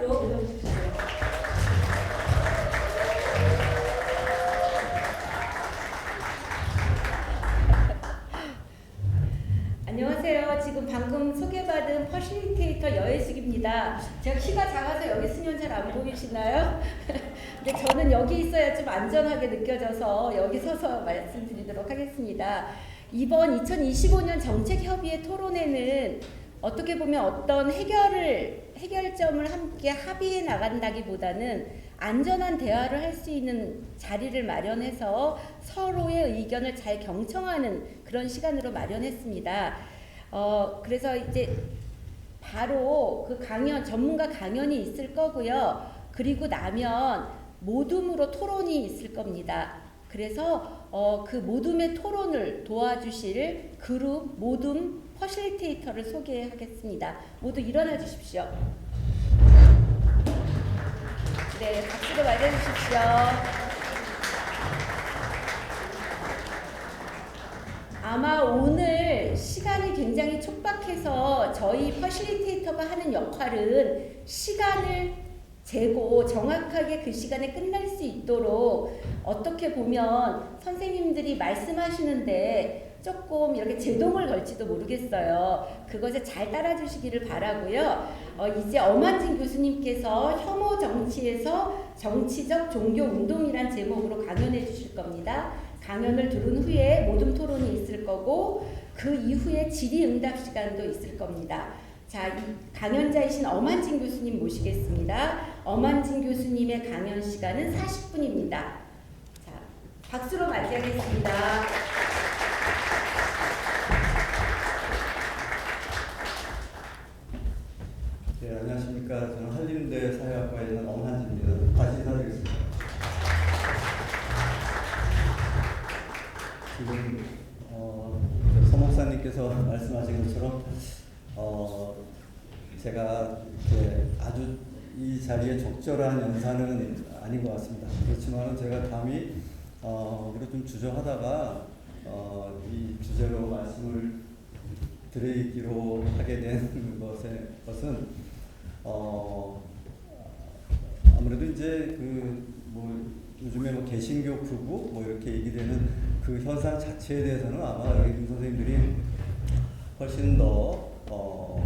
박수로 불러주십시오. 안녕하세요. 지금 방금 소개받은 퍼실리테이터 여혜숙입니다. 제가 키가 작아서 여기 있으면 잘 안 보이시나요? 근데 저는 여기 있어야 좀 안전하게 느껴져서 여기 서서 말씀드리도록 하겠습니다. 이번 2025년 정책협의회 토론회는 어떻게 보면 어떤 해결점을 함께 합의해 나간다기보다는 안전한 대화를 할 수 있는 자리를 마련해서 서로의 의견을 잘 경청하는 그런 시간으로 마련했습니다. 그래서 이제 바로 그 전문가 강연이 있을 거고요. 그리고 나면 모둠으로 토론이 있을 겁니다. 그래서 그 모둠의 토론을 도와주실 그룹 모둠 퍼실리테이터를 소개하겠습니다. 모두 일어나 주십시오. 네, 박수로 맞아주십시오. 아마 오늘 시간이 굉장히 촉박해서 저희 퍼실리테이터가 하는 역할은 시간을 재고 정확하게 그 시간에 끝날 수 있도록 어떻게 보면 선생님들이 말씀하시는데 조금 이렇게 제동을 걸지도 모르겠어요. 그것에 잘 따라주시기를 바라고요. 이제 엄한진 교수님께서 혐오 정치에서 정치적 종교 운동이란 제목으로 강연해 주실 겁니다. 강연을 들은 후에 모둠 토론이 있을 거고 그 이후에 질의응답 시간도 있을 겁니다. 자, 이 강연자이신 엄한진 교수님 모시겠습니다. 엄한진 교수님의 강연 시간은 40분입니다. 자, 박수로 맞이하겠습니다. 네, 안녕하십니까. 저는 한림대 사회학과에 있는 엄한진입니다. 다시 인사드리겠습니다. 지금 서 목사님께서 말씀하신 것처럼 제가 이렇게 아주 이 자리에 적절한 연사는 아닌 것 같습니다. 그렇지만 제가 감히 그래도 좀 주저하다가 이 주제로 말씀을 드리기로 하게 된 것은 아무래도 이제 요즘에 개신교 극우 이렇게 얘기되는 그 현상 자체에 대해서는 아마 여기 선생님들이 훨씬 더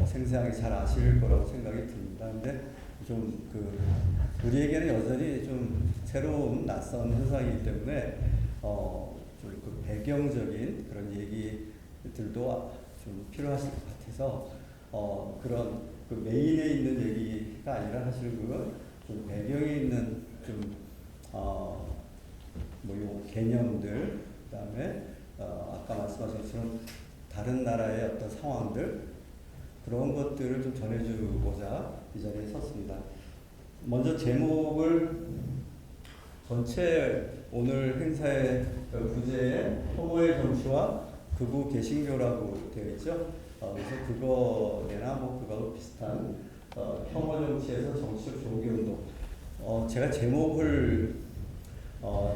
생생하게 잘 아실 거라고 생각이 듭니다. 근데 좀 우리에게는 여전히 좀 새로운 낯선 현상이기 때문에 좀 그 배경적인 그런 얘기들도 좀 필요하실 것 같아서 그런 그 메인에 있는 얘기가 아니라 사실 그건 좀 배경에 있는 요 개념들, 그다음에 아까 말씀하신 것처럼 다른 나라의 어떤 상황들 그런 것들을 좀 전해주고자 이 자리에 섰습니다. 먼저 제목을 전체 오늘 행사의 부제에 혐오의 정치와 극우 개신교라고 되어 있죠. 그래서 그거나 그거하고 비슷한 혐오 정치에서 정치적 종교운동. 제가 제목을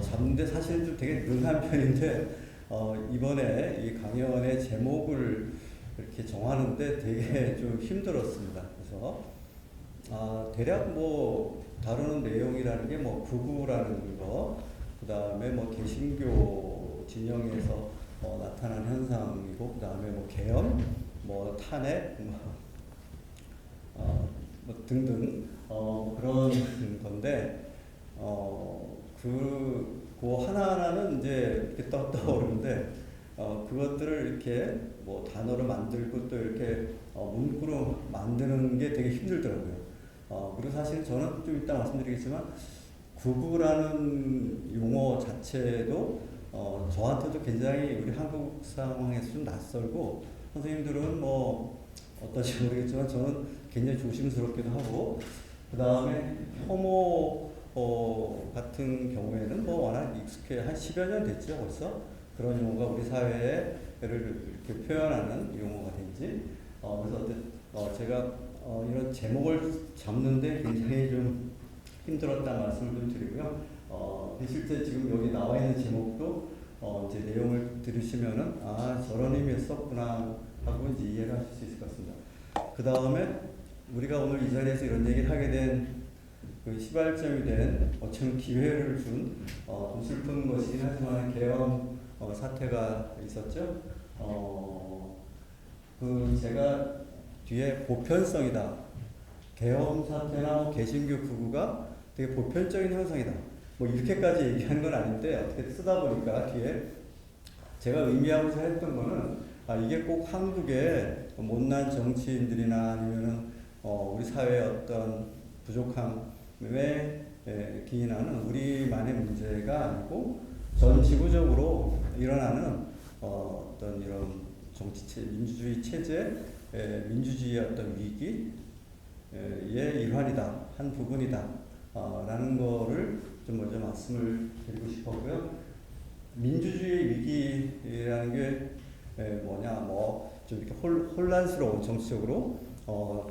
잡는데 사실 좀 되게 능한 편인데 이번에 이 강연의 제목을 이렇게 정하는데 되게 좀 힘들었습니다. 그래서 대략 다루는 내용이라는 게 극우라는 거, 그 다음에 개신교 진영에서 나타난 현상이고, 그 다음에 개헌, 탄핵, 등등 그런 건데 그 하나하나는 이제 이렇게 떠오르는데 그것들을 이렇게 단어로 만들고 또 이렇게 문구로 만드는 게 되게 힘들더라고요. 그리고 사실 저는 좀 이따 말씀드리겠지만 극우라는 용어 자체도 저한테도 굉장히 우리 한국 상황에서 좀 낯설고 선생님들은 어떨지 모르겠지만 저는 굉장히 조심스럽기도 하고 그 다음에 혐오 같은 경우에는 워낙 익숙해 한 10여 년 됐죠 벌써 그런 용어가 우리 사회를 이렇게 표현하는 용어가 된지 그래서 제가 이런 제목을 잡는데 굉장히 좀 힘들었다는 말씀을 좀 드리고요. 실제 지금 여기 나와 있는 제목도 이제 내용을 들으시면은 저런 의미였었구나 하고 이제 이해를 하실 수 있을 것 같습니다. 그 다음에 우리가 오늘 이 자리에서 이런 얘기를 하게 된 그 시발점이 된 어쩌면 기회를 준 좀 슬픈 것이긴 하지만 계엄 사태가 있었죠. 그 제가 뒤에 보편성이다. 계엄 사태나 개신교 극우가 되게 보편적인 현상이다. 뭐 이렇게까지 얘기하는 건 아닌데 어떻게 쓰다 보니까 뒤에 제가 의미하고자 했던 거는 이게 꼭 한국의 못난 정치인들이나 아니면은 우리 사회의 어떤 부족함에 기인하는 우리만의 문제가 아니고 전 지구적으로 일어나는 어떤 이런 민주주의 체제, 민주주의의 어떤 위기의 일환이다, 한 부분이다, 라는 거를 좀 먼저 말씀을 드리고 싶었고요. 민주주의 위기라는 게 뭐냐, 좀 이렇게 혼란스러운 정치적으로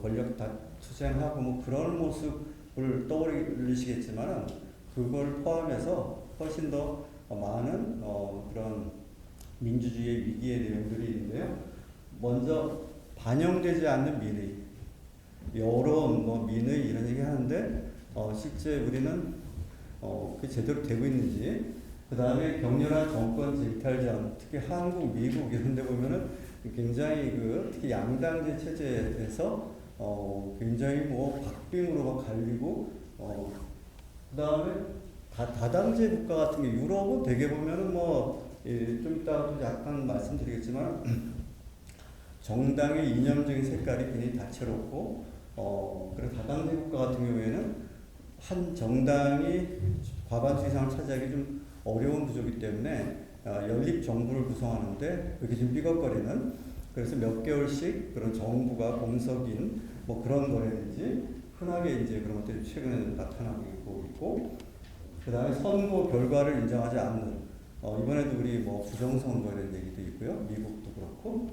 권력 투쟁하고 뭐 그런 모습을 떠올리시겠지만 그걸 포함해서 훨씬 더 많은 그런 민주주의의 위기의 내용들이 있는데요. 먼저 반영되지 않는 민의, 여론, 민의 이런 얘기 하는데 실제 우리는 그게 제대로 되고 있는지, 그 다음에 격렬한 정권 질탈전, 특히 한국, 미국 이런 데 보면은 굉장히 특히 양당제 체제에서 굉장히 박빙으로 갈리고, 그 다음에 다당제 국가 같은 게 유럽은 되게 보면은 좀 이따가 약간 말씀드리겠지만 정당의 이념적인 색깔이 굉장히 다채롭고, 그리고 다당제 국가 같은 경우에는 한 정당이 과반수 이상을 차지하기 좀 어려운 구조이기 때문에 연립 정부를 구성하는데 그게 좀 삐걱거리는, 그래서 몇 개월씩 그런 정부가 공석인 그런 거라든지 흔하게 이제 그런 것들이 최근에 나타나고 있고, 그 다음에 선거 결과를 인정하지 않는, 이번에도 우리 부정선거 이런 얘기도 있고요. 미국도 그렇고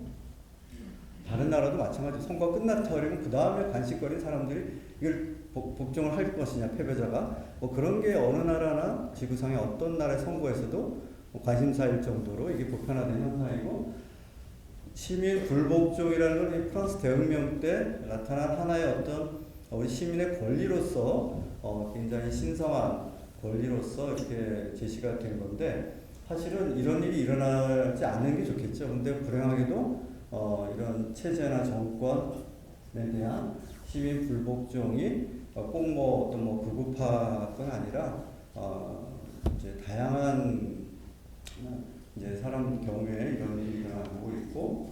다른 나라도 마찬가지. 선거 끝났다 그러면 그 다음에 관심거리는 사람들이 이걸 복종을 할 것이냐, 패배자가 그런 게 어느 나라나 지구상의 어떤 나라의 선거에서도 관심사일 정도로 이게 보편화된 현상이고, 시민 불복종이라는 건 프랑스 대혁명 때 나타난 하나의 어떤 우리 시민의 권리로서 굉장히 신성한 권리로서 이렇게 제시가 된 건데, 사실은 이런 일이 일어나지 않는 게 좋겠죠. 근데 불행하게도 이런 체제나 정권에 대한 시민 불복종이 꼭 어떤 극우파가 아니라 이제 다양한 이제 사람 경우에 이런 일이 일어나고 있고,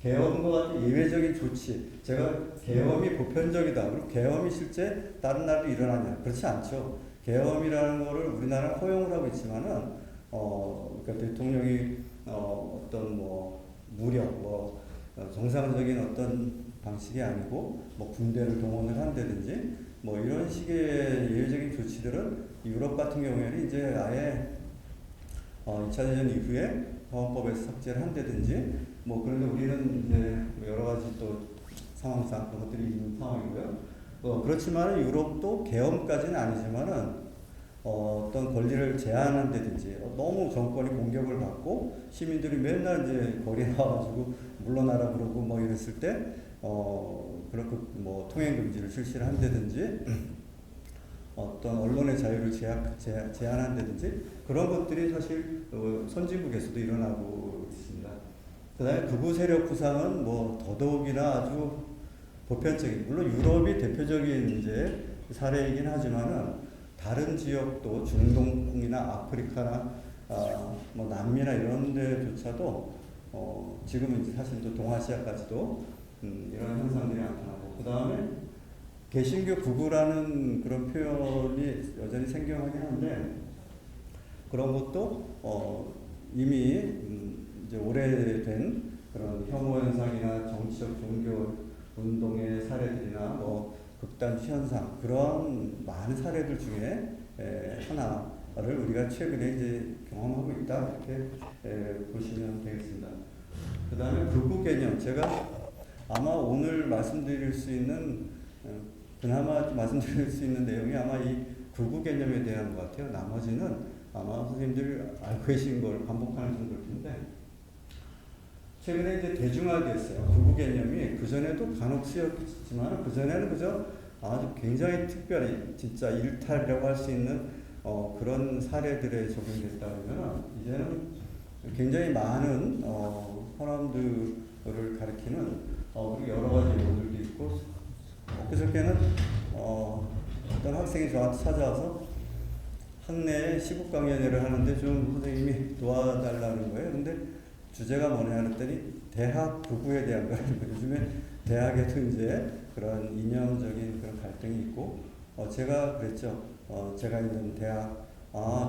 계엄과 같은 예외적인 조치, 제가 계엄이 보편적이다, 그리고 계엄이 실제 다른 나라도 일어나냐, 그렇지 않죠. 계엄이라는 거를 우리나라는 허용을 하고 있지만은 그러니까 대통령이 어떤 무력, 정상적인 어떤 방식이 아니고 군대를 동원을 한다든지 이런 식의 예외적인 조치들은 유럽 같은 경우에는 이제 아예 2차 대전 이후에 헌법에서 삭제를 한다든지 그런데 우리는 이제 여러 가지 또 상황상 그런 것들이 있는 상황이고요. 그렇지만 유럽도 계엄까지는 아니지만은 어떤 권리를 제한한다든지 너무 정권이 공격을 받고 시민들이 맨날 이제 거리에 나와가지고 물러나라 그러고 이랬을 때 그렇게 통행 금지를 실시를 한다든지 어떤 언론의 자유를 제한한다든지 그런 것들이 사실 선진국에서도 일어나고 있습니다. 그다음에 극우 세력 구상은 더더욱이나 아주 보편적인, 물론 유럽이 대표적인 이제 사례이긴 하지만은 다른 지역도 중동이나 아프리카나 남미나 이런 데조차도 지금은 이제 사실 또 동아시아까지도 이런 현상들이 나타나고, 그 다음에 개신교 극우라는 그런 표현이 여전히 생경하긴 한데 그런 것도 이미 이제 오래된 그런 혐오 현상이나 정치적 종교 운동의 사례들이나 극단주 현상, 그런 많은 사례들 중에 하나를 우리가 최근에 이제 경험하고 있다, 이렇게 보시면 되겠습니다. 그 다음에 극우 개념, 제가 아마 오늘 말씀드릴 수 있는 그나마 말씀드릴 수 있는 내용이 아마 이 극우 개념에 대한 것 같아요. 나머지는 아마 선생님들 알고 계신 걸 반복하는 정도일 텐데, 최근에 이제 대중화됐어요. 극우 개념이 그 전에도 간혹 쓰였지만 그 전에는 그저 아주 굉장히 특별히 진짜 일탈이라고 할 수 있는 그런 사례들에 적용됐다면 이제는 굉장히 많은 사람들을 가리키는 그리고 여러 가지 용어들도 있고 엊그저께는 어떤 학생이 저한테 찾아와서 학내에 시국 강연회를 하는데 좀 선생님이 도와달라는 거예요. 근데 주제가 뭐냐 그랬더니 대학 극우에 대한 거예요. 요즘에 대학에도 이제 그런 이념적인 그런 갈등이 있고 제가 그랬죠. 제가 있는 대학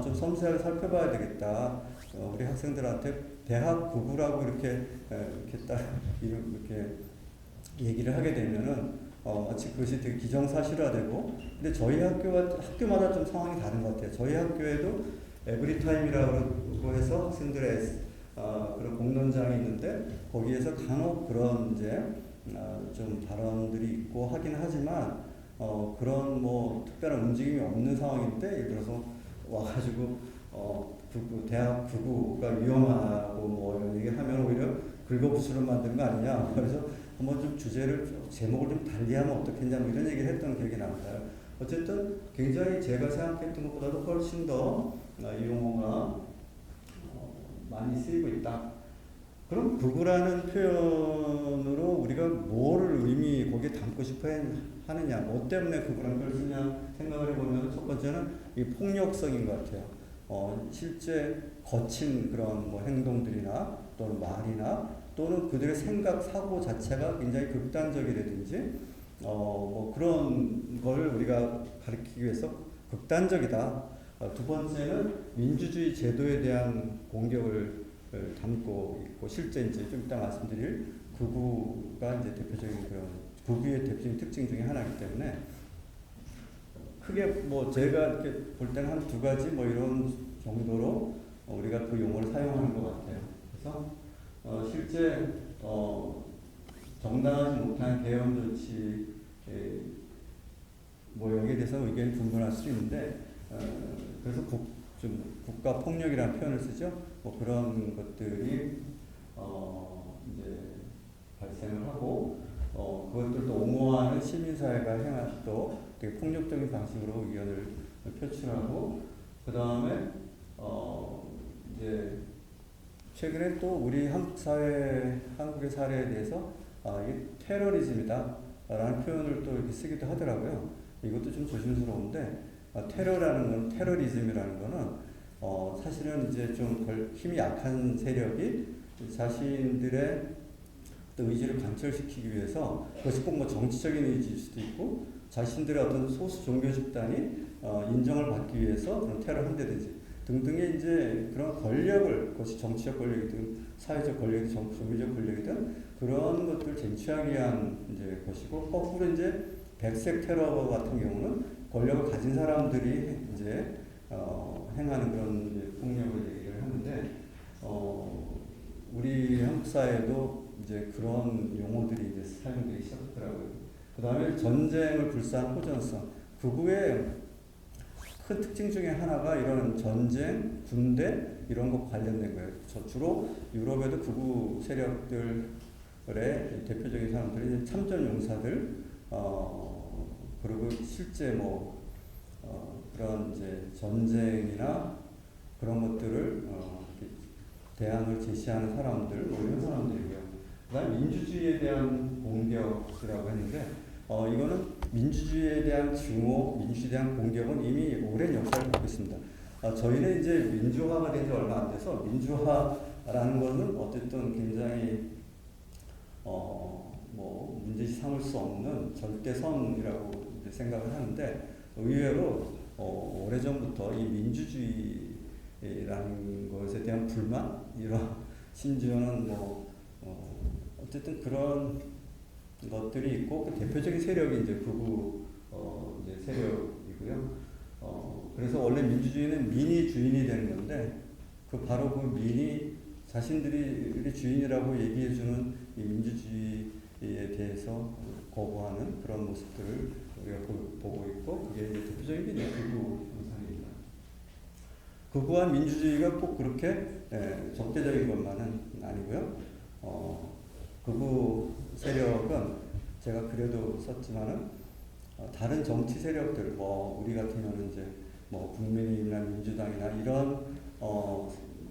좀 섬세하게 살펴봐야 되겠다. 우리 학생들한테 대학 극우라고 이렇게 딱 이렇게 얘기를 하게 되면은 마치 그것이 되게 기정사실화되고 근데 저희 학교마다 좀 상황이 다른 것 같아요. 저희 학교에도 에브리타임이라고 해서 학생들의 그런 공론장이 있는데 거기에서 간혹 그런 이제 좀 발언들이 있고 하긴 하지만 그런 뭐 특별한 움직임이 없는 상황인데 예를 들어서 와가지고 대학 극우가 위험하고 뭐 이런 얘기하면 오히려 긁어부스럼 만드는 거 아니냐. 그래서 한번 좀 제목을 좀 달리하면 어떻겠냐 뭐 이런 얘기를 했던 기억이 납니다. 어쨌든 굉장히 제가 생각했던 것보다도 훨씬 더 이 용어가 많이 쓰이고 있다. 그럼 극우라는 표현으로 우리가 뭐를 거기에 담고 싶어 하느냐, 뭐 때문에 극우라는 걸 쓰냐 생각을 해보면 첫 번째는 이 폭력성인 것 같아요. 실제 거친 그런 뭐 행동들이나 또는 말이나 또는 그들의 생각, 사고 자체가 굉장히 극단적이라든지 뭐 그런 걸 우리가 가리키기 위해서 극단적이다. 두 번째는 민주주의 제도에 대한 공격을 담고 있고 실제 이제 좀 이따 말씀드릴 극우가 이제 대표적인 그런 극우의 대표적인 특징 중에 하나이기 때문에 크게 뭐 제가 이렇게 볼 때는 한 두 가지 뭐 이런 정도로 우리가 그 용어를 사용하는 것 같아요. 그래서 실제 정당하지 못한 계엄 조치 뭐 여기에 대해서 의견이 분분할 수 있는데 그래서 국가 폭력이라는 표현을 쓰죠. 뭐 그런 것들이 이제 발생을 하고 그것들도 옹호하는 시민사회가 행할 또 되게 폭력적인 방식으로 의견을 표출하고 그 다음에 이제 최근에 또 우리 한국의 사례에 대해서 이게 테러리즘이다라는 표현을 또 이렇게 쓰기도 하더라고요. 이것도 좀 조심스러운데 테러라는 건 테러리즘이라는 거는 사실은 이제 좀 힘이 약한 세력이 자신들의 또 의지를 관철시키기 위해서 그것이 꼭 뭐 정치적인 의지일 수도 있고 자신들의 어떤 소수 종교 집단이 인정을 받기 위해서 그런 테러를 한다든지 등등의 이제 그런 권력을 그것이 정치적 권력이든 사회적 권력이든 종교적 권력이든 그런 것들을 쟁취하기 위한 이제 것이고 거꾸로 이제 백색 테러 같은 경우는 권력을 가진 사람들이 이제 행하는 그런 이제 폭력을 얘기를 하는데 우리 한국 사회에도 이제 그런 용어들이 이제 사용되기 시작하더라고요. 그 다음에 전쟁을 불사한 호전성. 극우의 큰 특징 중에 하나가 이런 전쟁, 군대 이런 것 관련된 거예요. 주로 유럽에도 극우 세력들의 대표적인 사람들이 참전 용사들, 그리고 실제 뭐 그런 이제 전쟁이나 그런 것들을 대안을 제시하는 사람들, 뭐 이런 사람들이고요. 그다음 민주주의에 대한 공격이라고 했는데 이거는 민주주의에 대한 증오, 민주주의에 대한 공격은 이미 오랜 역사를 갖고 있습니다. 저희는 이제 민주화가 된 지 얼마 안 돼서 민주화라는 것은 어쨌든 굉장히 뭐 문제시 삼을 수 없는 절대선이라고 이제 생각을 하는데 의외로 오래전부터 이 민주주의라는 것에 대한 불만, 이런 심지어는 뭐 어쨌든 그런 것들이 있고 그 대표적인 세력이 이제 극우 이제 세력이고요. 그래서 원래 민주주의는 민이 주인이 되는 건데 바로 그 민이 자신들이 주인이라고 얘기해주는 이 민주주의에 대해서 거부하는 그런 모습들을 우리가 보고 있고 그게 이제 대표적인 게 이제 극우 현상입니다. 극우한 민주주의가 꼭 그렇게 적대적인 것만은 아니고요. 극우 세력은 제가 글에도 썼지만은 다른 정치 세력들 뭐 우리 같으면 이제 뭐 국민의힘이나 민주당이나 이런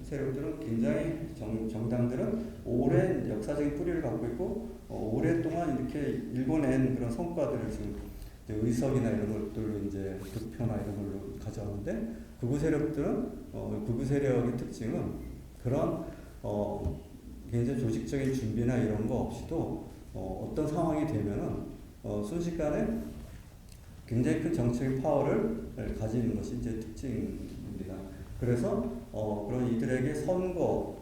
세력들은 굉장히 정당들은 오랜 역사적인 뿌리를 갖고 있고 오랫동안 이렇게 일궈낸 그런 성과들을 지금 이제 의석이나 이런 것들로 이제 득표나 이런 걸로 가져왔는데 극우 세력들은 극우 세력의 특징은 그런 굉장히 조직적인 준비나 이런 거 없이도 어떤 상황이 되면은 순식간에 굉장히 큰 정치적 파워를 가지는 것이 이제 특징입니다. 그래서 그런 이들에게 선거,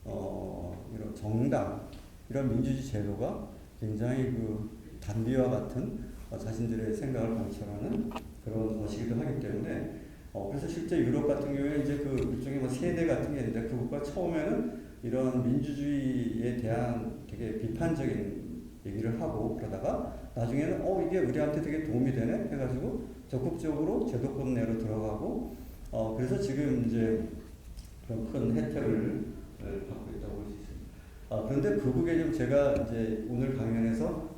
이런 정당, 이런 민주주의 제도가 굉장히 그 단비와 같은 자신들의 생각을 관철하는 그런 것이기도 하기 때문에 그래서 실제 유럽 같은 경우에 이제 그 일종의 뭐 세대 같은 게 있는데 그것과 처음에는 이런 민주주의에 대한 되게 비판적인 얘기를 하고 그러다가 나중에는 이게 우리한테 되게 도움이 되네 해가지고 적극적으로 제도권 내로 들어가고 그래서 지금 이제 그런 큰 혜택을 받고 있다고 볼 수 있습니다. 그런데 극우 개념 제가 이제 오늘 강연에서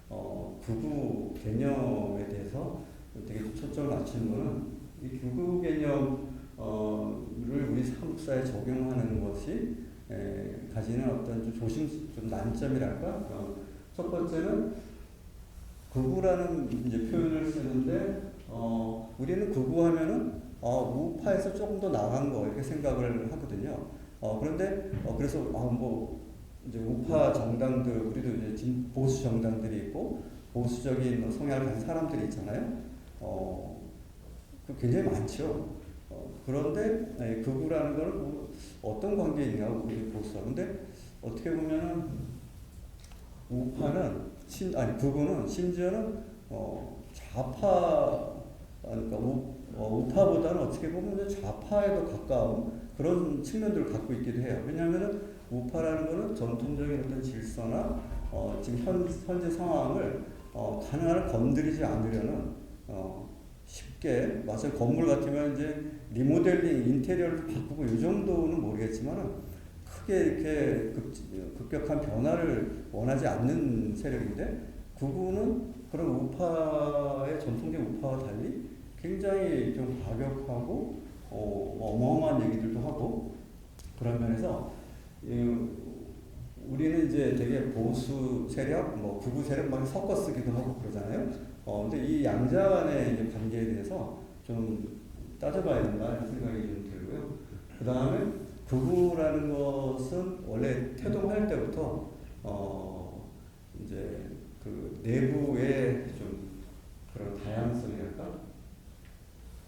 극우 개념에 대해서 되게 초점을 맞추는 거는 이 극우 개념을 우리 한국 사회에 적용하는 것이 가지는 어떤 좀 난점이랄까. 첫 번째는 극우라는 이제 표현을 쓰는데 우리는 극우하면은 우파에서 조금 더 나간 거 이렇게 생각을 하거든요. 그런데 그래서 뭐 이제 우파 정당들 우리도 이제 보수 정당들이 있고 보수적인 성향을 가진 사람들이 있잖아요. 그 굉장히 많죠. 그런데 극우라는 거는 어떤 관계에 있냐 우리 보수와. 근데 어떻게 보면은 우파는 극우는 심지어는 좌파 그러니까 우파보다는 어떻게 보면 좌파에도 가까운 그런 측면들을 갖고 있기도 해요. 왜냐하면은 우파라는 거는 전통적인 어떤 질서나 지금 현재 상황을 가능한 한 건드리지 않으려는 쉽게 마치 건물 같으면 이제 리모델링 인테리어를 바꾸고 이 정도는 모르겠지만은 크게 이렇게 급격한 변화를 원하지 않는 세력인데 극우는 그런 우파의 전통적 우파와 달리 굉장히 좀 과격하고 어마어마한 얘기들도 하고 그런 면에서 우리는 이제 되게 보수 세력, 뭐 극우 세력 막 섞어 쓰기도 하고 그러잖아요. 근데 이 양자 간의 이제 관계에 대해서 좀 따져봐야 된다 이런 생각이 좀 들고요. 그 다음에 극우라는 것은 원래 태동할 때부터 이제 그 내부의 좀 그런 다양성이랄까,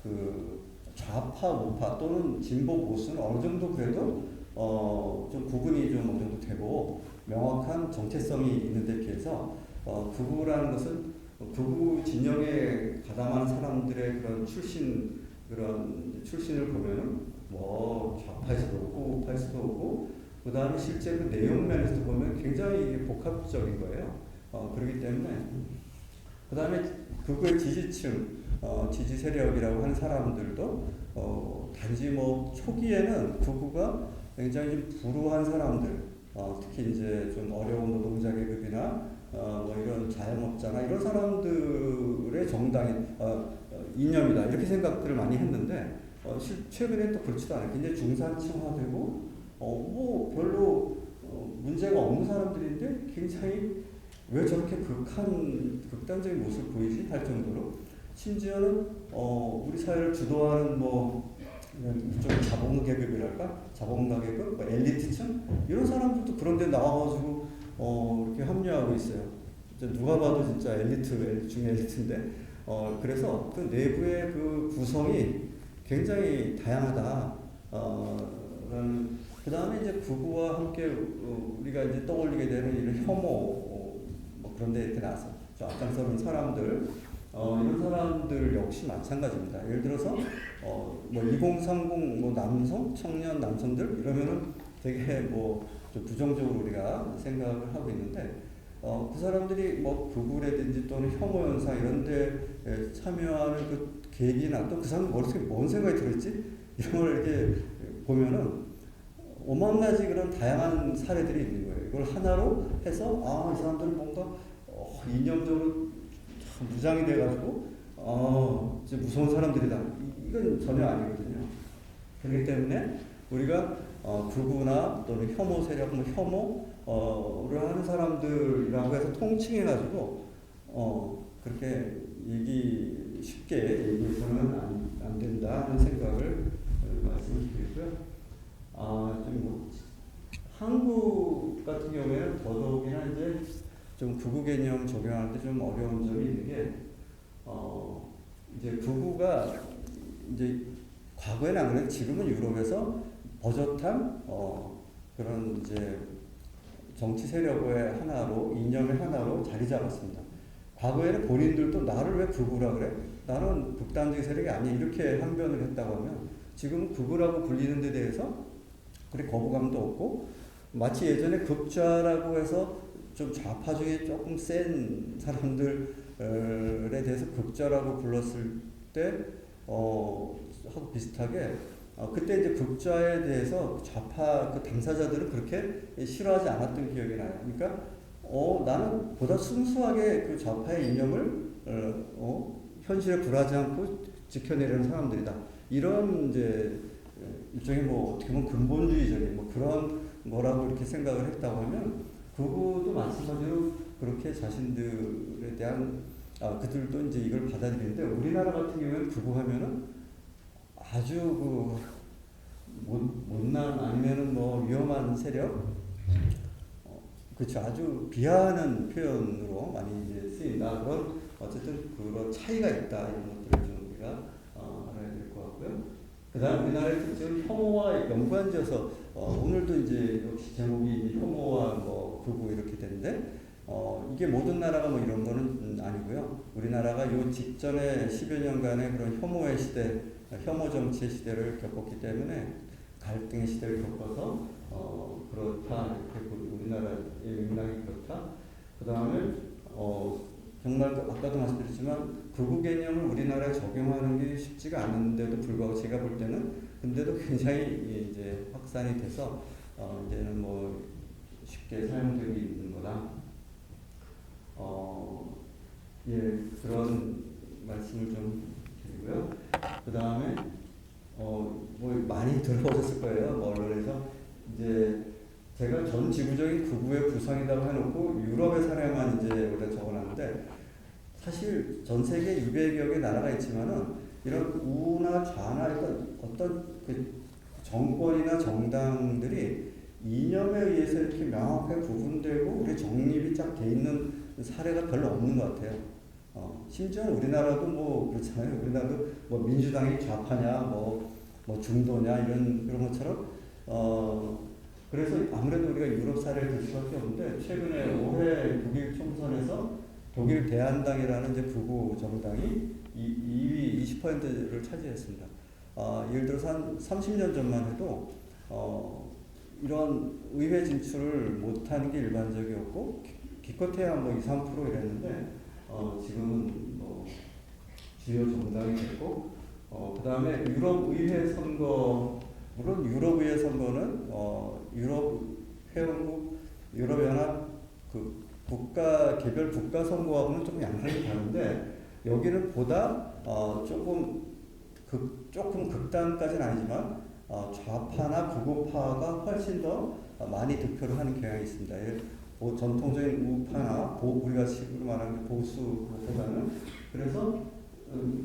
그 좌파 우파 또는 진보 보수는 어느 정도 그래도 좀 구분이 좀 어느 정도 되고 명확한 정체성이 있는데 비해서 극우라는 것은 극우 진영에 가담하는 사람들의 그런 출신을 보면은 뭐 좌파에서도 없고 우파에서도 없고 그 다음에 실제 그 내용 면에서도 보면 굉장히 복합적인 거예요. 그렇기 때문에 그 다음에 극우의 지지층, 지지 세력이라고 하는 사람들도 단지 뭐 초기에는 극우가 굉장히 좀 불우한 사람들, 특히 이제 좀 어려운 노동자 계급이나 뭐 이런 자영업자나 이런 사람들의 정당인 이념이다 이렇게 생각들을 많이 했는데 최근에 또 그렇지도 않아요. 굉장히 중산층화되고 뭐 별로 문제가 없는 사람들인데 굉장히 왜 저렇게 극단적인 모습을 보이지 할 정도로 심지어는 우리 사회를 주도하는 뭐 좀 자본가 계급이랄까, 자본가 계급, 뭐 엘리트층 이런 사람들도 그런데 나와가지고 이렇게 합류하고 있어요. 누가 봐도 진짜 엘리트 중에 엘리트인데 그래서 그 내부의 그 구성이 굉장히 다양하다. 그 다음에 이제 극우와 함께 우리가 이제 떠올리게 되는 이런 혐오 뭐 그런 데 이렇게 나서 앞장서는 사람들 이런 사람들 역시 마찬가지입니다. 예를 들어서 뭐 2030 뭐 남성 청년 남성들 이러면은 되게 뭐 좀 부정적으로 우리가 생각을 하고 있는데 그 사람들이 뭐 극우라든지 또는 혐오 현상 이런 데 참여하는 그 계기나 또 그 사람 머릿속에 뭔 생각이 들었지 이런 걸 이렇게 보면은 오만 가지 그런 다양한 사례들이 있는 거예요. 그걸 하나로 해서 이 사람들은 뭔가 이념적으로 참 무장이 돼가지고 이제 무서운 사람들이다. 이건 전혀 아니거든요. 그렇기 때문에 우리가 극우나 또는 혐오 세력, 혐오를 하는 사람들이라고 해서 통칭해가지고 그렇게 쉽게 얘기해서는 안 된다 하는 생각을 말씀드리고요. 한국 같은 경우에는 더더욱이나 이제 좀 극우 개념 적용할 때 좀 어려운 점이 있는 게 이제 극우가 이제 과거에는 안 그래도 지금은 유럽에서 버젓한 그런 이제 정치 세력의 하나로 이념의 하나로 자리 잡았습니다. 과거에는 본인들도 나를 왜 극우라 그래? 나는 극단적 세력이 아니야 이렇게 항변을 했다고 하면 지금 극우라고 불리는 데 대해서 그리 거부감도 없고 마치 예전에 극좌라고 해서 좀 좌파 중에 조금 센 사람들에 대해서 극좌라고 불렀을 때 하고 비슷하게 그때 이제 극좌에 대해서 좌파 그 당사자들은 그렇게 싫어하지 않았던 기억이 나요. 그러니까 나는 보다 순수하게 그 좌파의 이념을 현실에 굴하지 않고 지켜내려는 사람들이다. 이런 이제 일종의 어떻게 보면 근본주의적인 그런 거라고 이렇게 생각을 했다고 하면 그것도 마찬가지로 그렇게 자신들에 대한 그들도 이제 이걸 받아들이는데 우리나라 같은 경우에는 극우하면은 아주 못난 아니면은 위험한 세력 그렇죠. 아주 비하하는 표현으로 많이 이제 쓰인다. 그런 어쨌든 그런 차이가 있다. 이런 것들을 좀 우리가 알아야 될 것 같고요. 그다음 우리나라의 특징은 혐오와 연관지어서 오늘도 이제 역시 제목이 혐오와 극우 이렇게 되는데 이게 모든 나라가 이런 거는 아니고요. 우리나라가 요 직전에 10여 년간의 그런 혐오의 시대, 혐오 정치의 시대를 겪었기 때문에 갈등의 시대를 겪어서 그렇다 이렇게 우리나라의 맥락이 그렇다. 그 다음에 정말 아까도 말씀드렸지만 극우 개념을 우리나라에 적용하는 게 쉽지가 않은데도 불구하고 제가 볼 때는 근데도 굉장히 이제 확산이 돼서 이제는 쉽게 사용되고 있는 거다. 그런 말씀을 좀 드리고요. 그 다음에 많이 들어보셨을 거예요. 언론에서 이제 제가 전 지구적인 극우의 구성이라고 해놓고 유럽의 사례만 이제 여기다 적어놨는데 사실 전 세계 200여 개 나라가 있지만은 이런 우나 좌나 어떤 그 정권이나 정당들이 이념에 의해서 이렇게 명확하게 구분되고 우리 정립이 쫙 돼 있는 사례가 별로 없는 것 같아요. 심지어 우리나라도 그렇잖아요. 우리나라도 민주당이 좌파냐, 중도냐 그런 것처럼 그래서 아무래도 우리가 유럽 사례를 들 수밖에 없는데 최근에 올해 독일 총선에서 독일 대한당이라는 이제 극우 정당이 2위 20%를 차지했습니다. 예를 들어서 한 30년 전만 해도 이런 의회 진출을 못하는 게 일반적이었고 기껏해야 2, 3% 이랬는데 지금은 주요 정당이 됐고 그 다음에 유럽 의회 선거 물론 유럽 의회 선거는 유럽 회원국 유럽연합 개별 국가 선거하고는 조금 양상이 다른데 여기는 보다 조금 극단까지는 아니지만 좌파나 극우파가 훨씬 더 많이 득표를 하는 경향이 있습니다. 전통적인 우파나 우리가 식으로 말하는 보수보다는 그래서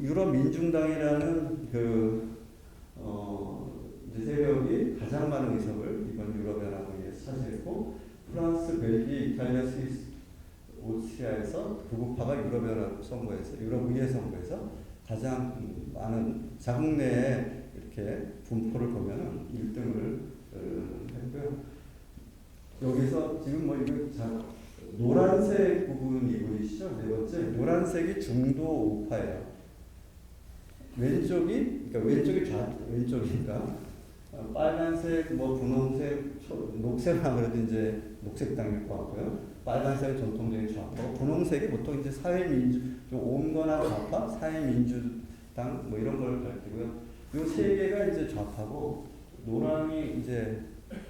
유럽 민중당이라는 세력이 가장 많은 의석을 이번 유럽연합에 차지했고 프랑스, 벨기에, 이탈리아, 스위스, 오스트리아에서 극우파가 유럽의회 선거에서 가장 많은 자국 내에 이렇게 분포를 보면은 1등을 했고요. 여기서 지금 이거 노란색 부분이 보이시죠? 네 번째 노란색이 중도 우파예요. 왼쪽이니까 빨간색, 분홍색, 녹색은 아무래도 이제 녹색당일 것 같고요. 빨간색은 전통적인 좌파, 분홍색이 보통 이제 좀 온건한 좌파, 사회민주당 이런 걸 가리키고요. 이 세 개가 이제 좌파고 노랑이 이제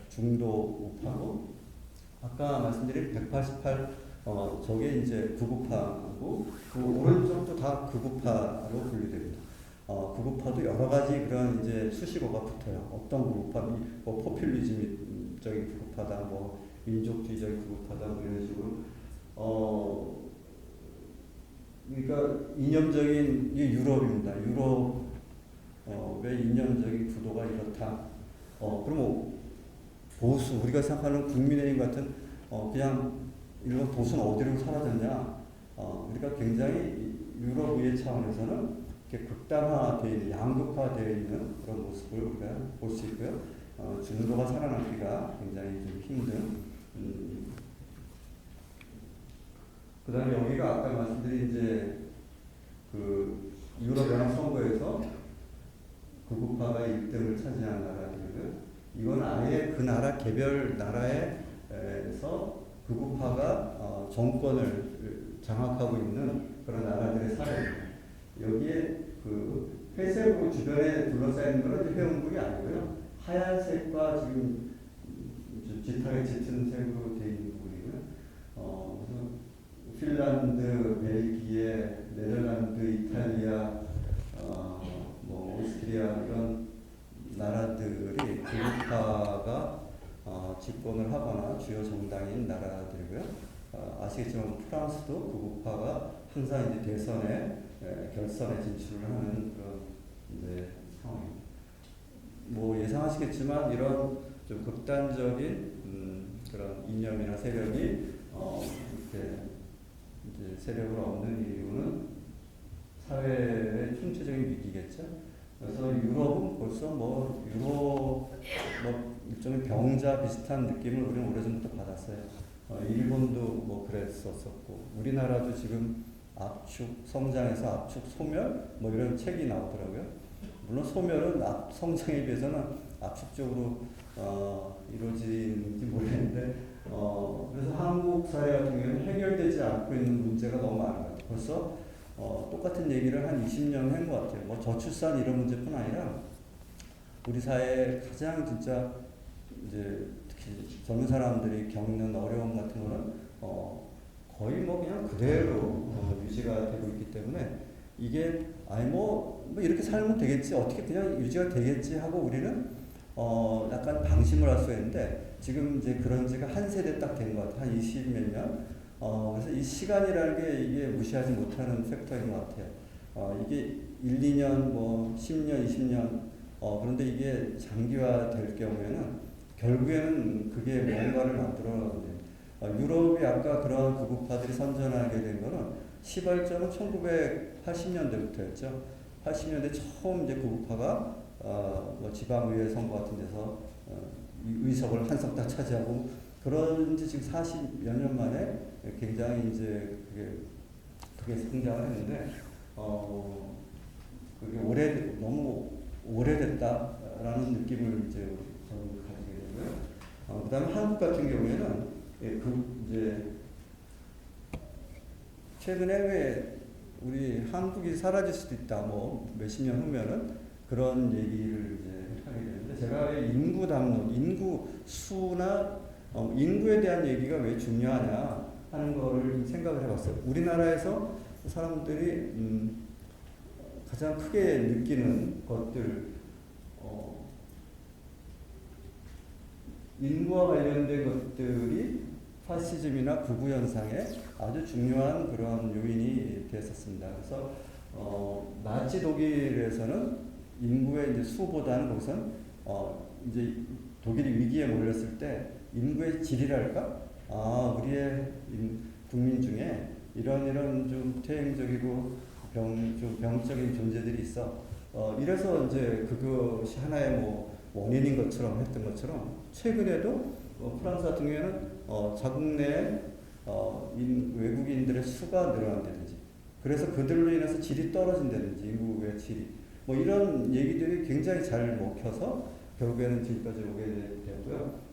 중도 우파고 아까 말씀드린 188 저게 이제 구구파고 그 오른쪽도 다 구구파로 분류됩니다. 구구파도 여러 가지 그런 이제 수식어가 붙어요. 어떤 구구파, 뭐 포퓰리즘적인 구구파다, 뭐 민족주의적인 구구파다, 뭐 이런 식으로. 그러니까 이념적인 이 유럽입니다. 유럽의 이념적인 구도가 이렇다. 그럼 보수, 우리가 생각하는 국민의힘 같은 그냥 일본 보수는 어디로 사라졌냐? 우리가 굉장히 유럽의 차원에서는 이렇게 극단화되어 있는, 양극화되어 있는 그런 모습을 우리가 볼 수 있고요. 중도가 살아남기가 굉장히 좀 힘든. 그다음에 여기가 아까 말씀드린 이제 그 유럽연합 선거에서 구구파가 1등을 차지한 나라들이고요. 이건 아예 그 나라 개별 나라에서 구구파가 정권을 장악하고 있는 그런 나라들의 사례입니다. 여기에 그 회색으로 주변에 둘러싸인 것은 회원국이 아니고요. 하얀색과 지금 짙게 짙은 색으로 되어 있는 부분이고요. 그래서 핀란드, 벨기에, 네덜란드, 이탈리아, 뭐 오스트리아 이런 나라들이 구구파가 집권을 하거나 주요 정당인 나라들이고요. 아시겠지만 프랑스도 구구파가 항상 이제 대선에 결선에 진출을 하는 그런 이제 상황입니다. 뭐 예상하시겠지만 이런 좀 극단적인 그런 이념이나 세력이 이렇게 이제 세력을 얻는 이유는 사회의 총체적인 위기겠죠. 그래서 유럽은 벌써 뭐 일종의 병자 비슷한 느낌을 우리는 오래전부터 받았어요. 일본도 뭐 그랬었고 우리나라도 지금 압축 성장에서 압축 소멸 뭐 이런 책이 나오더라고요. 물론 소멸은 성장에 비해서는 압축적으로 이루어지는지 모르겠는데 그래서 한국 사회 같은 경우는 해결되지 않고 있는 문제가 너무 많은 것 같아요. 벌써 똑같은 얘기를 한 20년 한 것 같아요. 뭐 저출산 이런 문제뿐 아니라 우리 사회에 가장 진짜 이제 특히 젊은 사람들이 겪는 어려움 같은 거는 거의 뭐 그냥 그대로 유지가 되고 있기 때문에 이게 아니 뭐 이렇게 살면 되겠지 어떻게 그냥 유지가 되겠지 하고 우리는 약간 방심을 할 수 있는데 지금 이제 그런 지가 한 세대 딱 된 것 같아요. 한 20몇 년. 그래서 이 시간이라는 게 이게 무시하지 못하는 팩터인 것 같아요. 이게 1, 2년, 뭐 10년, 20년, 그런데 이게 장기화될 경우에는 결국에는 그게 뭔가를 만들어내요. 유럽이 아까 그런 구구파들이 선전하게 된 거는 시발점은 1980년대부터였죠. 80년대 처음 이제 구구파가 뭐 지방의회 선거 같은 데서 의석을 한 석 다 차지하고 그런 지 지금 40여 년 만에 굉장히 이제 그게 성장을 했는데 그게 너무 오래됐다라는 느낌을 이제 저는 가지게 되고요. 그다음에 한국 같은 경우에는 이제 최근에 왜 우리 한국이 사라질 수도 있다 뭐 몇십 년 후면은 그런 얘기를 이제 하게 되는데 제가 왜 인구 담론, 인구 수나 인구에 대한 얘기가 왜 중요하냐 하는 거를 생각을 해봤어요. 우리나라에서 사람들이 가장 크게 느끼는 것들, 인구와 관련된 것들이 파시즘이나 극우 현상에 아주 중요한 그런 요인이 됐었습니다. 그래서 나치 독일에서는 인구의 이제 수보다는 거기선 이제 독일이 위기에 몰렸을 때 인구의 질이랄까? 우리의 국민 중에 이런 좀 퇴행적이고 좀 병적인 존재들이 있어. 이래서 이제 그것이 하나의 뭐 원인인 것처럼 했던 것처럼 최근에도 프랑스 같은 경우에는 자국 내 외국인들의 수가 늘어난다든지 그래서 그들로 인해서 질이 떨어진다든지 인구의 질이 뭐 이런 얘기들이 굉장히 잘 먹혀서 결국에는 지금까지 오게 되고요.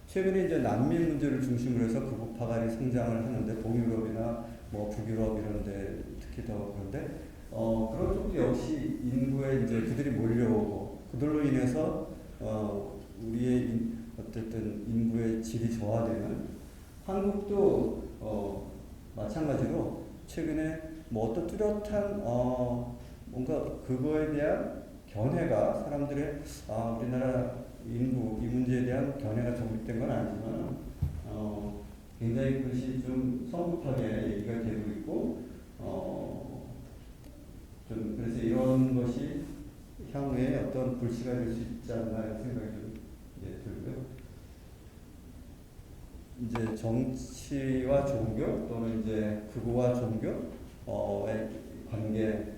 최근에 이제 난민 문제를 중심으로 해서 극우파가 성장을 하는데 동유럽이나 뭐 북유럽 이런데 특히 더 그런데 그런 쪽도 역시 인구에 이제 그들이 몰려오고 그들로 인해서 우리의 어쨌든 인구의 질이 저하되는 한국도 마찬가지로 최근에 뭐 어떤 뚜렷한 뭔가 그거에 대한 견해가 사람들의 우리나라 인구 이 문제에 대한 견해가 정립된 건 아니지만 굉장히 그것이 좀 성급하게 얘기가 되고 있고 좀 그래서 이런 것이 향후에 어떤 불씨가 될 수 있지 않나 이런 생각이 좀 들고요. 이제 정치와 종교 또는 이제 극우와 종교의 관계,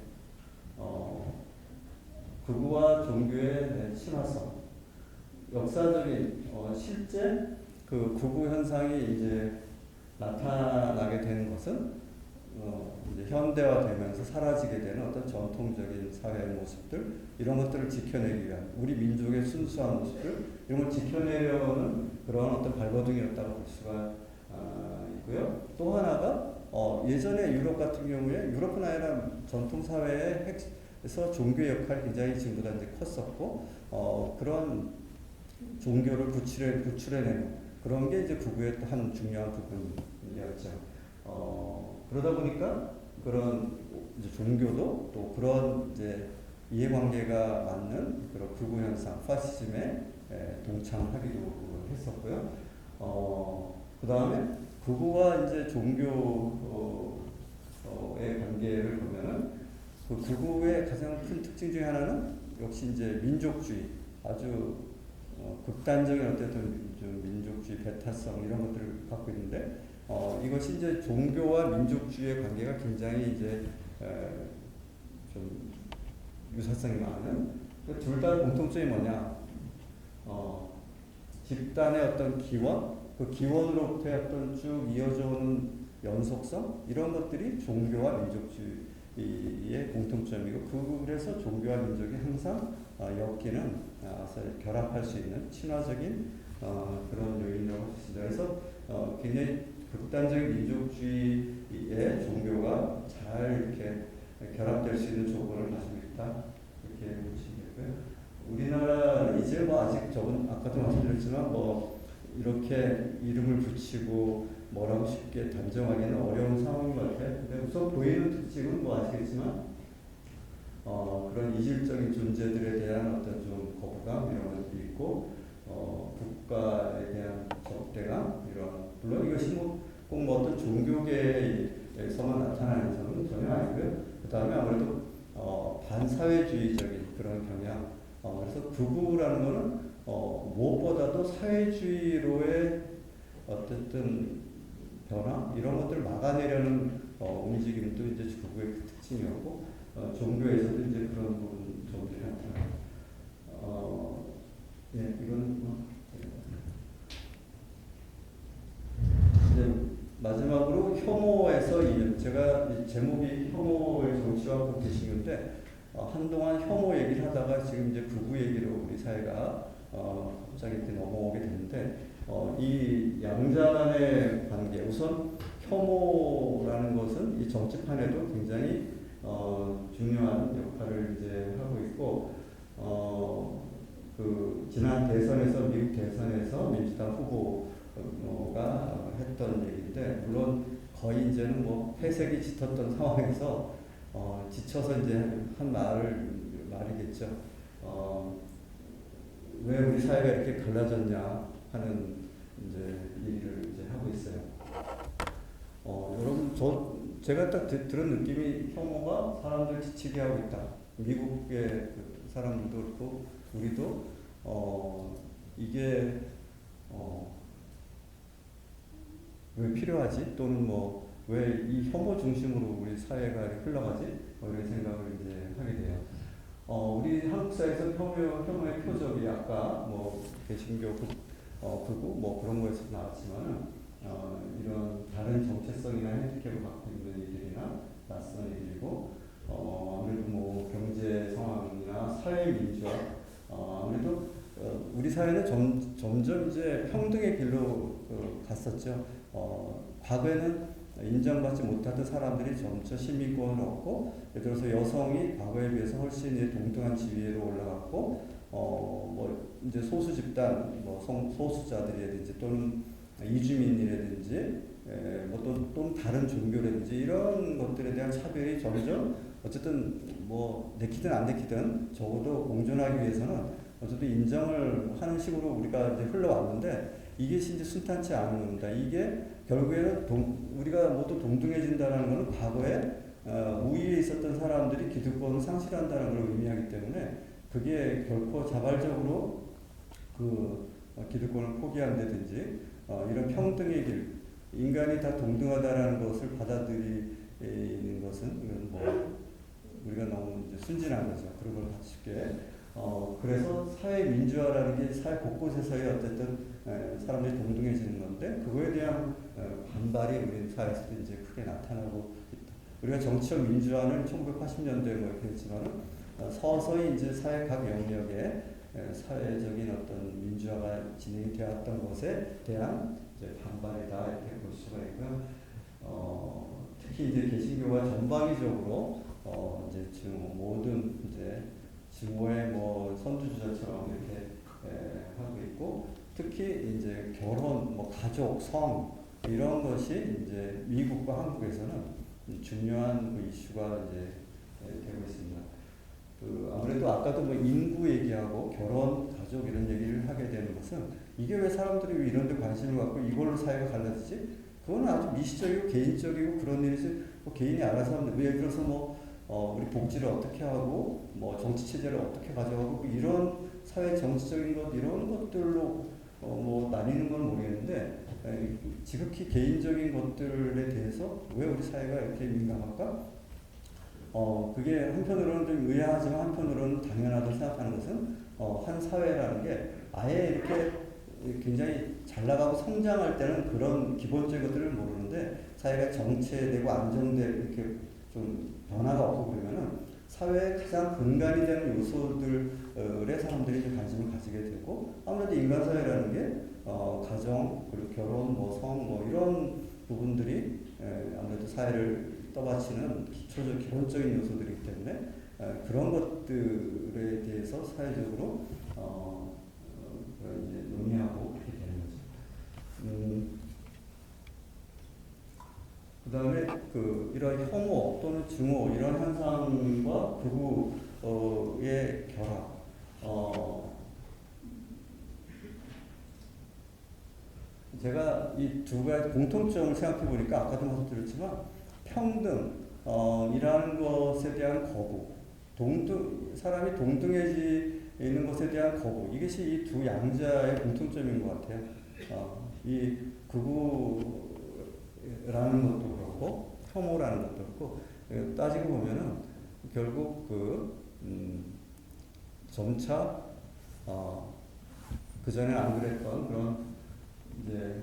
극우와 종교의 친화성, 역사적인 실제 그 극우 현상이 이제 나타나게 되는 것은 이제 현대화되면서 사라지게 되는 어떤 전통적인 사회 모습들 이런 것들을 지켜내기 위한 우리 민족의 순수한 모습들 이런 걸 지켜내려는 그런 어떤 발버둥이었다고 볼 수가 있고요. 또 하나가 예전에 유럽 같은 경우에 유럽뿐 아니라 전통 사회에서 종교의 역할이 굉장히 지금보다 이제 컸었고 그런 종교를 구출해내는 그런 게 이제 극우의 또 한 중요한 부분이었죠. 그러다 보니까 그런 이제 종교도 또 그런 이제 이해관계가 맞는 그런 극우 현상, 파시즘에 동참하기도 했었고요. 그 다음에 극우와 이제 종교의 관계를 보면은 그 극우의 가장 큰 특징 중에 하나는 역시 이제 민족주의, 아주 극단적인 어떤 좀 민족주의, 배타성 이런 것들을 갖고 있는데 이것이 이제 종교와 민족주의의 관계가 굉장히 이제 좀 유사성이 많은 둘 다 공통점이 뭐냐? 집단의 어떤 기원, 그 기원으로부터의 어떤 쭉 이어져 오는 연속성 이런 것들이 종교와 민족주의의 공통점이고 그래서 종교와 민족이 항상 엮이는 결합할 수 있는 친화적인 그런 요인이라고 할 수 있습니다. 그래서 굉장히 극단적인 민족주의의 종교가 잘 이렇게 결합될 수 있는 조건을 가지고 있다 이렇게 보시면 되고요. 우리나라는 이제 뭐 아직 저번 아까도 말씀드렸지만 뭐 이렇게 이름을 붙이고 뭐라고 쉽게 단정하기는 어려운 상황인 것 같아요. 근데 우선 보이는 특징은 뭐 아시겠지만 그런 이질적인 존재들에 대한 어떤 좀 거부감 이런 것들이 있고 국가에 대한 적대감 이런 물론 이것이 꼭 뭐 어떤 종교계에서만 나타나는 점은 전혀 아니고요. 그 다음에 아무래도 반사회주의적인 그런 경향 그래서 극우라는 거는 무엇보다도 사회주의로의 어쨌든 변화 이런 것들을 막아내려는 움직임도 이제 극우의 그 특징이었고 종교에서도 이제 그런 부분 점들이 나타나요. 이거는 이제 마지막으로 혐오에서 제가 제목이 혐오의 정치와 함께 계시는데 한동안 혐오 얘기를 하다가 지금 이제 극우 얘기로 우리 사회가 갑자기 이렇게 넘어오게 됐는데 이 양자 간의 관계 우선 혐오라는 것은 이 정치판에도 굉장히 중요한 역할을 이제 하고 있고 그 지난 대선에서 미국 대선에서 민주당 후보가 했던 얘기인데 물론 거의 이제는 뭐 회색이 짙었던 상황에서 지쳐서 이제 한 말이겠죠. 왜 우리 사회가 이렇게 갈라졌냐 하는 이제 얘기를 이제 하고 있어요. 여러분 제가 딱 들은 느낌이 혐오가 사람들 지치게 하고 있다. 미국의 그 사람들도 그렇고 우리도 이게 왜 필요하지? 또는 뭐 왜 이 혐오 중심으로 우리 사회가 이렇게 흘러가지? 이런 생각을 이제 하게 돼요. 우리 한국 사회에서 혐오의 표적이 아까 뭐 개신교, 극우 뭐 그런 거에서 나왔지만은 이런 다른 정체성이나 핸디캡을 갖고 있는 이들이나 낯선 이들이고 아무래도 뭐 경제 상황이나 사회 민주화 아무래도 우리 사회는 점점 이제 평등의 길로 갔었죠. 과거에는 인정받지 못하던 사람들이 점차 시민권을 얻고 예를 들어서 여성이 과거에 비해서 훨씬 이제 동등한 지위로 올라갔고, 뭐 이제 소수 집단, 뭐 소수자들이라든지 또는 이주민이라든지, 또는 다른 종교라든지 이런 것들에 대한 차별이 점점 어쨌든 뭐 내키든 안 내키든 적어도 공존하기 위해서는 어쨌든 인정을 하는 식으로 우리가 이제 흘러왔는데 이게 이제 순탄치 않은 겁니다. 이게 결국에는 우리가 모두 동등해진다는 것은 과거에 우위에 있었던 사람들이 기득권을 상실한다는 걸 의미하기 때문에 그게 결코 자발적으로 그 기득권을 포기한다든지 이런 평등의 길, 인간이 다 동등하다라는 것을 받아들이는 것은 이건 뭐 우리가 너무 이제 순진한 거죠. 그런 걸 쉽게. 그래서 사회 민주화라는 게 사회 곳곳에서의 어쨌든 사람들이 동등해지는 건데 그거에 대한 반발이 우리 사회에서도 이제 크게 나타나고 있다. 우리가 정치적 민주화는 1980년대에 뭐 이렇게 했지만 서서히 이제 사회 각 영역에 사회적인 어떤 민주화가 진행이 되었던 것에 대한 이제 반발이다 이렇게 볼 수가 있고요. 특히 이제 개신교가 전방위적으로 이제 지금 모든 이제 증오의 뭐 선두주자처럼 이렇게 하고 있고 특히 이제 결혼, 뭐 가족, 성 이런 것이 이제 미국과 한국에서는 중요한 그 이슈가 이제 되고 있습니다. 그 아무래도 아까도 뭐 인구 얘기하고 결혼, 가족 이런 얘기를 하게 되는 것은 이게 왜 사람들이 왜 이런 데 관심을 갖고 이걸로 사회가 갈라지지? 그건 아주 미시적이고 개인적이고 그런 일이지 뭐 개인이 알아서 하면 예를 들어서 뭐 우리 복지를 어떻게 하고 뭐 정치 체제를 어떻게 가져가고 이런 사회 정치적인 것 이런 것들로 뭐 나뉘는 건 모르겠는데 지극히 개인적인 것들에 대해서 왜 우리 사회가 이렇게 민감할까? 그게 한편으로는 좀 의아하지만 한편으로는 당연하다고 생각하는 것은 한 사회라는 게 아예 이렇게 굉장히 잘 나가고 성장할 때는 그런 기본적인 것들을 모르는데 사회가 정체되고 안정되고 이렇게 좀 변화가 없고 그러면은 사회의 가장 근간이 되는 요소들에 사람들이 좀 관심을 가지게 되고 아무래도 인간 사회라는 게 가정 그리고 결혼 뭐 성 뭐 이런 부분들이 아무래도 사회를 떠받치는 기초적 기본적인 요소들이기 때문에 그런 것들에 대해서 사회적으로 이제 논의하고 그렇게 되는 거죠. 그 다음에 이런 혐오 또는 증오 이런 현상과 극우의 결합. 제가 이 두 가지 공통점을 생각해 보니까 아까도 말씀드렸지만 평등, 이라는 것에 대한 거부, 사람이 동등해지는 것에 대한 거부, 이것이 이 두 양자의 공통점인 것 같아요. 이 극우라는 것도 그렇고, 혐오라는 것도 그렇고, 따지고 보면은 결국 점차, 그전에 안 그랬던 그런 이제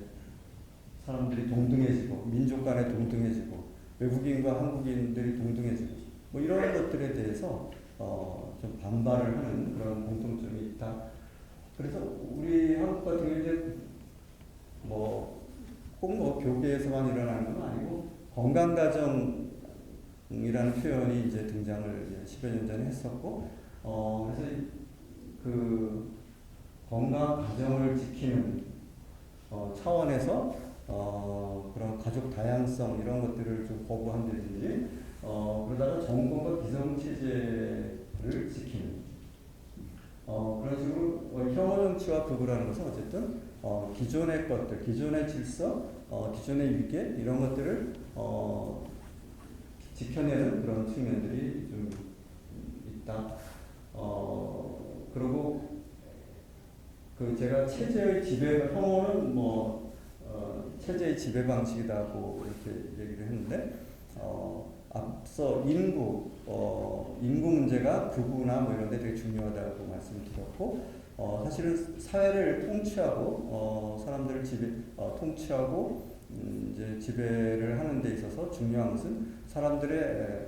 사람들이 동등해지고, 민족 간에 동등해지고, 외국인과 한국인들이 동등해지고, 뭐 이런 것들에 대해서 좀 반발을 하는 그런 공통점이 있다. 그래서 우리 한국 같은 경우에 이제 꼭 교계에서만 일어나는 건 아니고 건강가정이라는 표현이 이제 등장을 10여 년 전에 했었고, 그래서 그 건강 가정을 지키는 차원에서 그런 가족 다양성 이런 것들을 좀 거부한다든지 그러다가 정권과 기성체제를 지키는 그런 식으로 혐오 정치와 극우라는 것은 어쨌든 기존의 것들, 기존의 질서, 기존의 위계 이런 것들을 지켜내는 그런 측면들이 좀 있다. 그리고 제가 체제의 지배, 혐오는 체제의 지배 방식이다고 이렇게 얘기를 했는데, 앞서 인구 문제가 극우나 뭐 이런 데 되게 중요하다고 말씀드렸고, 사실은 사회를 통치하고, 사람들을 통치하고, 이제 지배를 하는 데 있어서 중요한 것은 사람들의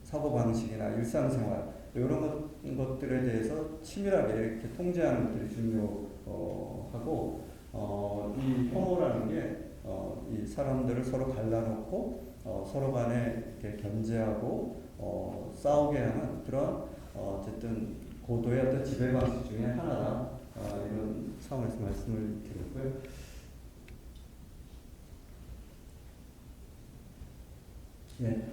사고방식이나 일상생활, 이런 것들에 대해서 치밀하게 이렇게 통제하는 것들이 중요하고, 이 혐오라는 게, 이 사람들을 서로 갈라놓고, 서로 간에 이렇게 견제하고, 싸우게 하는 그런 어쨌든 고도의 어떤 지배 방식 중에 하나다. 이런 차원에서 말씀을 드렸고요. 예.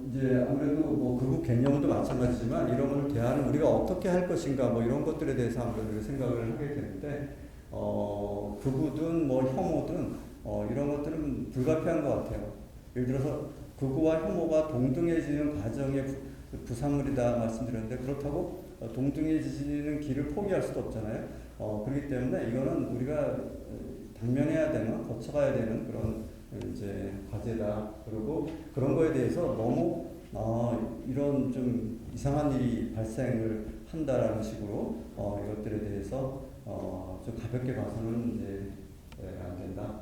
이제 아무래도 뭐 극우 개념도 마찬가지지만 이런 걸 대하는 우리가 어떻게 할 것인가 뭐 이런 것들에 대해서 아무래도 생각을 하게 되는데 극우든 뭐 혐오든 이런 것들은 불가피한 것 같아요. 예를 들어서 극우와 혐오가 동등해지는 과정의 부산물이다 말씀드렸는데 그렇다고 동등해지는 길을 포기할 수도 없잖아요. 그렇기 때문에 이거는 우리가 당면해야 되는, 거쳐가야 되는 그런 이제 과제다. 그리고 그런 거에 대해서 너무 이런 좀 이상한 일이 발생을 한다라는 식으로 이것들에 대해서 좀 가볍게 봐서는 이제 안 된다.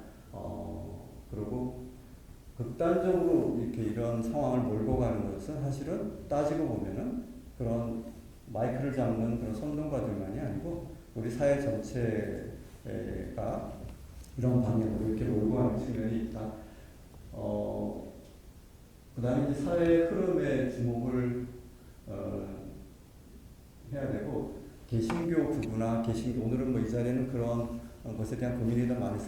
그리고 극단적으로 이렇게 이런 상황을 몰고 가는 것은 사실은 따지고 보면은 그런 마이크를 잡는 그런 선동가들만이 아니고 우리 사회 전체가 이런 방향으로 이렇게 몰고 가는 측면이 있다. 그 다음에 이제 사회의 흐름에 주목을 해야 되고, 개신교 부부나 오늘은 뭐 이 자리에는 그런 것에 대한 고민이 더 많을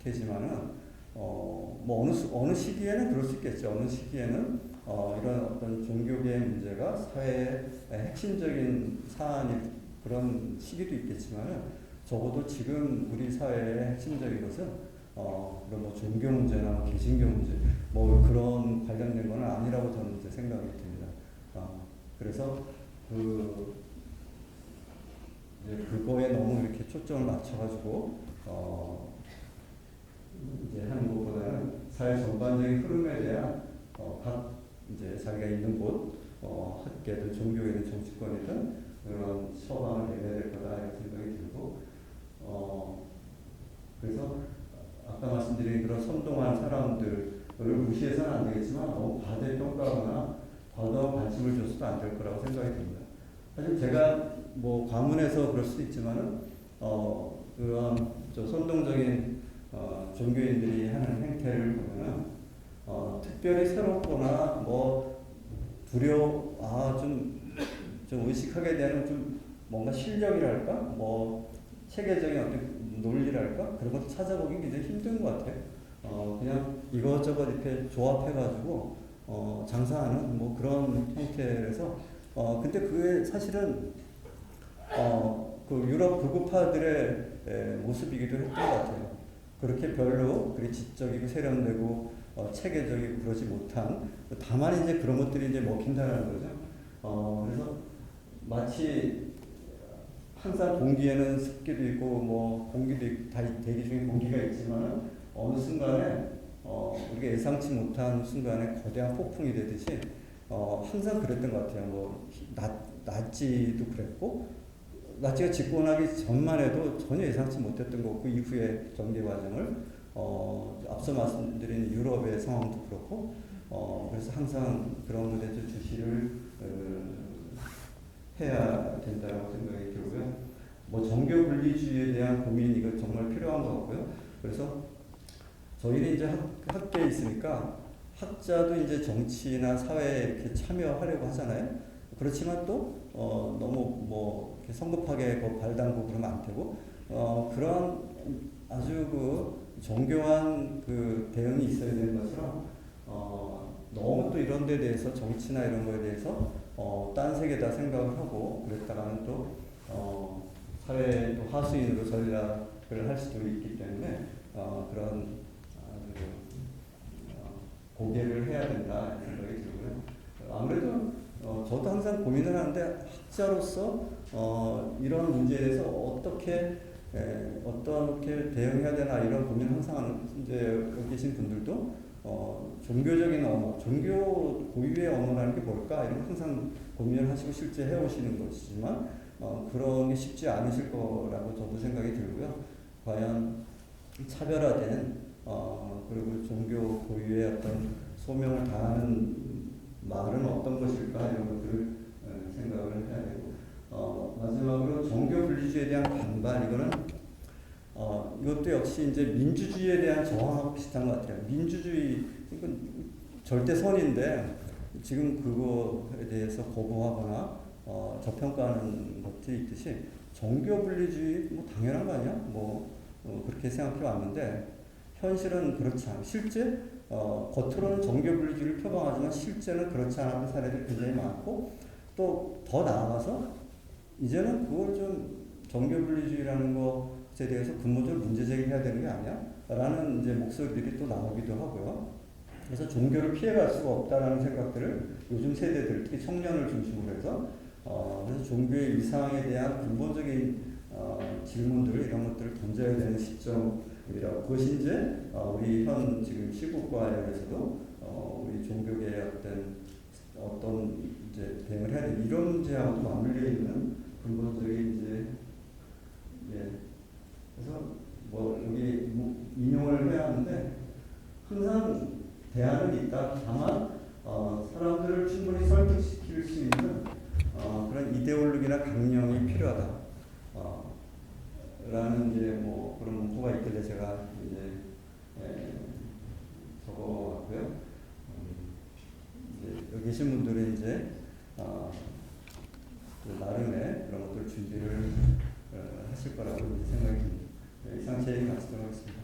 테지만은, 뭐 어느 시기에는 그럴 수 있겠죠. 어느 시기에는 이런 어떤 종교계의 문제가 사회의 핵심적인 사안이 그런 시기도 있겠지만은, 적어도 지금 우리 사회의 핵심적인 것은 그런 뭐 종교 문제나 개신교 문제 뭐 그런 관련된 건 아니라고 저는 이제 생각이 듭니다. 그래서 이제 그거에 너무 이렇게 초점을 맞춰가지고 이제 하는 것보다는 사회 전반적인 흐름에 대한 각 이제 자기가 있는 곳 학계든 종교이든 정치권이든 그런 처방을 내려야 될 거다 이런 생각이 들고. 그래서 아까 말씀드린 그런 선동한 사람들을 무시해서는 안 되겠지만 너무 과대평가하거나 과도한 관심을 줘서도 안 될 거라고 생각이 듭니다. 사실 제가 뭐 과문해서 그럴 수도 있지만은 그런 선동적인 종교인들이 하는 행태를 보면은 특별히 새롭거나 뭐 좀 의식하게 되는 좀 뭔가 실력이랄까 뭐 체계적인 어떤 논리랄까 그런 것도 찾아보기 굉장히 힘든 것 같아요. 그냥 이것저것 이렇게 조합해가지고 장사하는 뭐 그런 형태라서 근데 그게 사실은 그 유럽 극우파들의 모습이기도 했던 것 같아요. 그렇게 별로 그렇게 지적이고 세련되고 체계적이고 그러지 못한, 다만 이제 그런 것들이 이제 먹힌다는 거죠. 그래서 마치 항상 공기에는 습기도 있고 뭐 공기도 있고 다 대기 중에 공기가 있지만 어느 순간에 우리가 예상치 못한 순간에 거대한 폭풍이 되듯이 항상 그랬던 것 같아요. 뭐 나치도 그랬고, 나치가 집권하기 전만 해도 전혀 예상치 못했던 거고, 그 이후의 전개 과정을 앞서 말씀드린 유럽의 상황도 그렇고, 그래서 항상 그런 것에 주시를 해야 된다고 생각이 들고요. 뭐 정교 분리주의에 대한 고민 이거 정말 필요한 것 같고요. 그래서 저희는 이제 학계에 있으니까 학자도 이제 정치나 사회에 이렇게 참여하려고 하잖아요. 그렇지만 또 너무 뭐 이렇게 성급하게 발 담고 그러면 안 되고 그런 아주 그 정교한 그 대응이 있어야 되는 것처럼 너무 또 이런 데 대해서 정치나 이런 거에 대해서 딴 세계다 생각을 하고 그랬다가는 또 사회의 또 하수인으로 전락을 할 수도 있기 때문에 그런 아주 고개를 해야 된다 생각이 들고요. 아무래도 저도 항상 고민을 하는데 학자로서 이런 문제에 대해서 어떻게 대응해야 되나 이런 고민을 항상 이제 여기 계신 분들도 종교적인 언어, 종교 고유의 언어라는 게 뭘까 이런 항상 고민을 하시고 실제 해오시는 것이지만 그런 게 쉽지 않으실 거라고 저도 생각이 들고요. 과연 차별화된 그리고 종교 고유의 어떤 소명을 다하는 말은 어떤 것일까 이런 것들을 생각을 해야 되고 마지막으로 종교 분리주의에 대한 반발 이거는 이것도 역시 이제 민주주의에 대한 저항하고 비슷한 것 같아요. 민주주의 이건 절대 선인데 지금 그거에 대해서 거부하거나 저평가하는 것들이 있듯이 종교 분리주의 뭐 당연한 거 아니야? 그렇게 생각해 왔는데 현실은 그렇지 않아. 실제 겉으로는 종교 분리주의를 표방하지만 실제는 그렇지 않은 사례들이 굉장히 많고 또 더 나아가서 이제는 그걸 좀 종교 분리주의라는 것에 대해서 근본적으로 문제 제기해야 되는 게 아니야? 라는 이제 목소리들이 또 나오기도 하고요. 그래서 종교를 피해갈 수가 없다라는 생각들을 요즘 세대들, 특히 청년을 중심으로 해서 그래서 종교의 이상에 대한 근본적인 질문들 이런 것들을 던져야 되는 시점이라고. 그것이 이제 우리 현 지금 시국과에서도 우리 종교계의 어떤 이제 대응을 해야 되는 이런 문제하고도 맞물려 있는 근본적인 이제 그래서 여기 인용을 해야 하는데 항상 대안은 있다. 다만 사람들을 충분히 설득시킬 수 있는 그런 이데올로기나 강령이 필요하다. 라는 이제 그런 문구가 있길래 제가 이제 적어왔고요. 이제 여기 계신 분들은 이제 나름의 그런 것들 준비를 하실 거라고 생각이 듭니다. 이상 제 얘기 마치도록 하겠습니다.